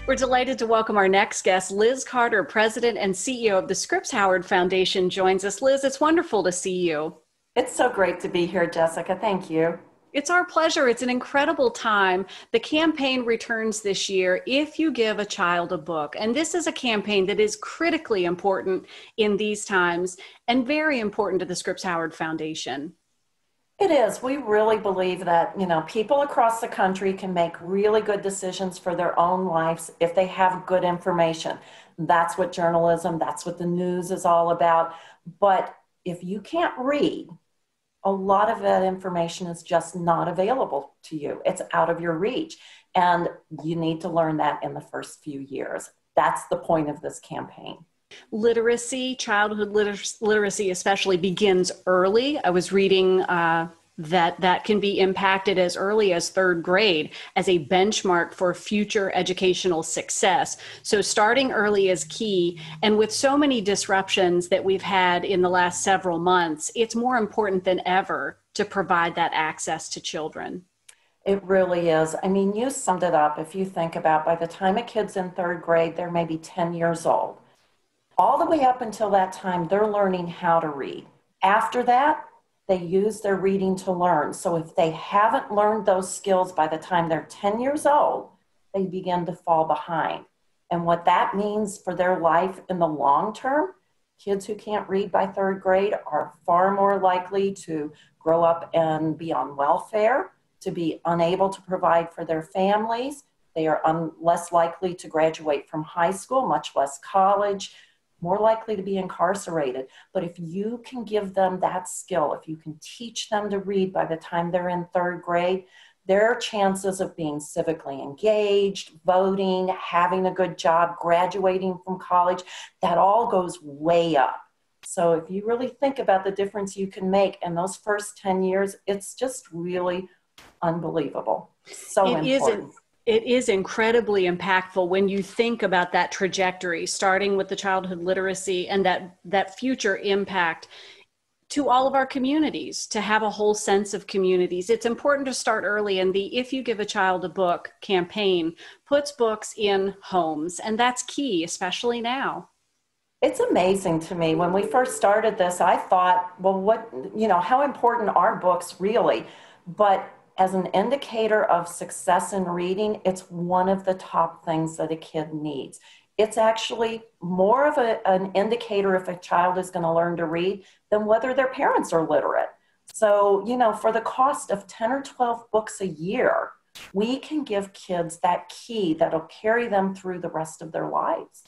We're delighted to welcome our next guest. Liz Carter, President and CEO of the Scripps Howard Foundation, joins us. Liz, it's wonderful to see you. It's so great to be here, Jessica. Thank you. It's our pleasure. It's an incredible time. The campaign returns this year, If You Give a Child a Book. And this is a campaign that is critically important in these times and very important to the Scripps Howard Foundation. It is. We really believe that, people across the country can make really good decisions for their own lives if they have good information. That's what journalism, that's what the news is all about. But if you can't read, a lot of that information is just not available to you. It's out of your reach. And you need to learn that in the first few years. That's the point of this campaign. Literacy, childhood literacy especially, begins early. I was reading that can be impacted as early as third grade as a benchmark for future educational success. So starting early is key. And with so many disruptions that we've had in the last several months, it's more important than ever to provide that access to children. It really is. I mean, you summed it up. If you think about by the time a kid's in third grade, they're maybe 10 years old. All the way up until that time, they're learning how to read. After that, they use their reading to learn. So if they haven't learned those skills by the time they're 10 years old, they begin to fall behind. And what that means for their life in the long term, kids who can't read by third grade are far more likely to grow up and be on welfare, to be unable to provide for their families. They are less likely to graduate from high school, much less college, more likely to be incarcerated. But if you can give them that skill, if you can teach them to read by the time they're in third grade, their chances of being civically engaged, voting, having a good job, graduating from college, that all goes way up. So if you really think about the difference you can make in those first 10 years, it's just really unbelievable. So important. It is incredibly impactful when you think about that trajectory, starting with the childhood literacy and that future impact to all of our communities, to have a whole sense of communities. It's important to start early, and the If You Give a Child a Book campaign puts books in homes, and that's key, especially now. It's amazing to me. When we first started this, I thought, well, how important are books really? But as an indicator of success in reading, it's one of the top things that a kid needs. It's actually more of an indicator if a child is going to learn to read than whether their parents are literate. So, for the cost of 10 or 12 books a year, we can give kids that key that'll carry them through the rest of their lives.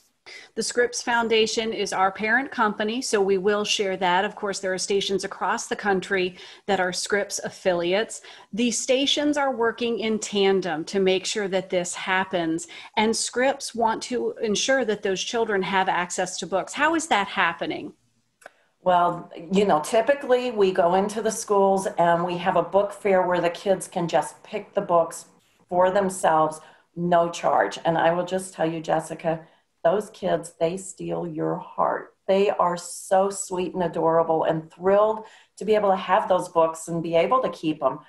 The Scripps Foundation is our parent company, so we will share that. Of course, there are stations across the country that are Scripps affiliates. These stations are working in tandem to make sure that this happens, and Scripps want to ensure that those children have access to books. How is that happening? Well, typically we go into the schools and we have a book fair where the kids can just pick the books for themselves, no charge. And I will just tell you, Jessica, those kids, they steal your heart. They are so sweet and adorable and thrilled to be able to have those books and be able to keep them.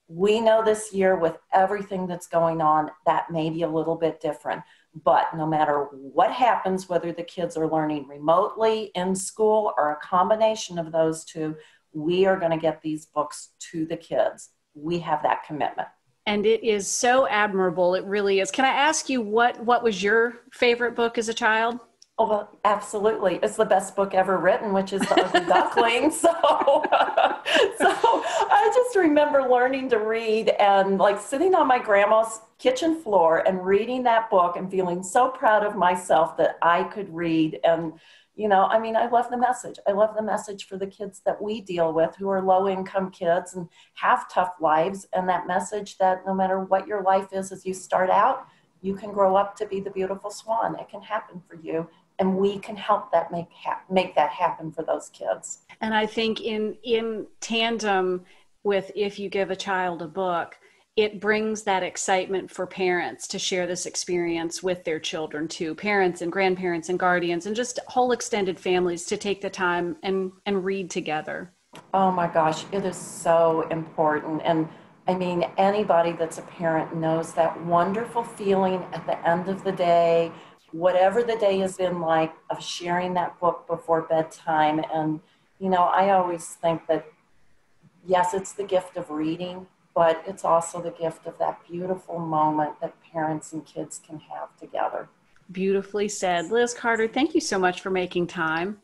We know this year with everything that's going on, that may be a little bit different. But no matter what happens, whether the kids are learning remotely in school or a combination of those two, we are going to get these books to the kids. We have that commitment. And it is so admirable. It really is. Can I ask you what was your favorite book as a child? Oh, well, absolutely. It's the best book ever written, which is The Ugly Duckling. So I just remember learning to read and sitting on my grandma's kitchen floor and reading that book and feeling so proud of myself that I could read. And, I love the message. I love the message for the kids that we deal with who are low-income kids and have tough lives. And that message that no matter what your life is as you start out, you can grow up to be the beautiful swan. It can happen for you. And we can help that make that happen for those kids. And I think in tandem with If You Give a Child a Book, it brings that excitement for parents to share this experience with their children too. Parents and grandparents and guardians and just whole extended families to take the time and read together. Oh my gosh, it is so important. And I mean, anybody that's a parent knows that wonderful feeling at the end of the day, whatever the day has been like, of sharing that book before bedtime. And, you know, I always think that, yes, it's the gift of reading, but it's also the gift of that beautiful moment that parents and kids can have together. Beautifully said. Liz Carter, thank you so much for making time.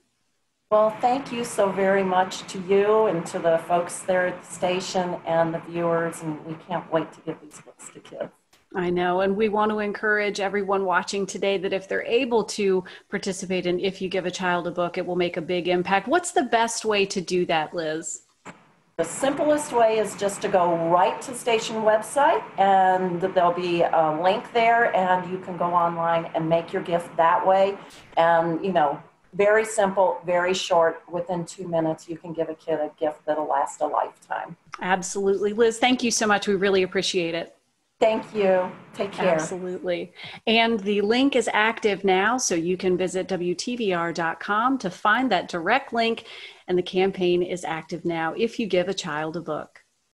Well, thank you so very much to you and to the folks there at the station and the viewers, and we can't wait to give these books to kids. I know, and we want to encourage everyone watching today that if they're able to participate in If You Give a Child a Book, it will make a big impact. What's the best way to do that, Liz? The simplest way is just to go right to station website, and there'll be a link there, and you can go online and make your gift that way. And, you know, very simple, very short. Within 2 minutes, you can give a kid a gift that'll last a lifetime. Absolutely. Liz, thank you so much. We really appreciate it. Thank you. Take care. Absolutely. And the link is active now, so you can visit WTVR.com to find that direct link. And the campaign is active now if you give a child a book.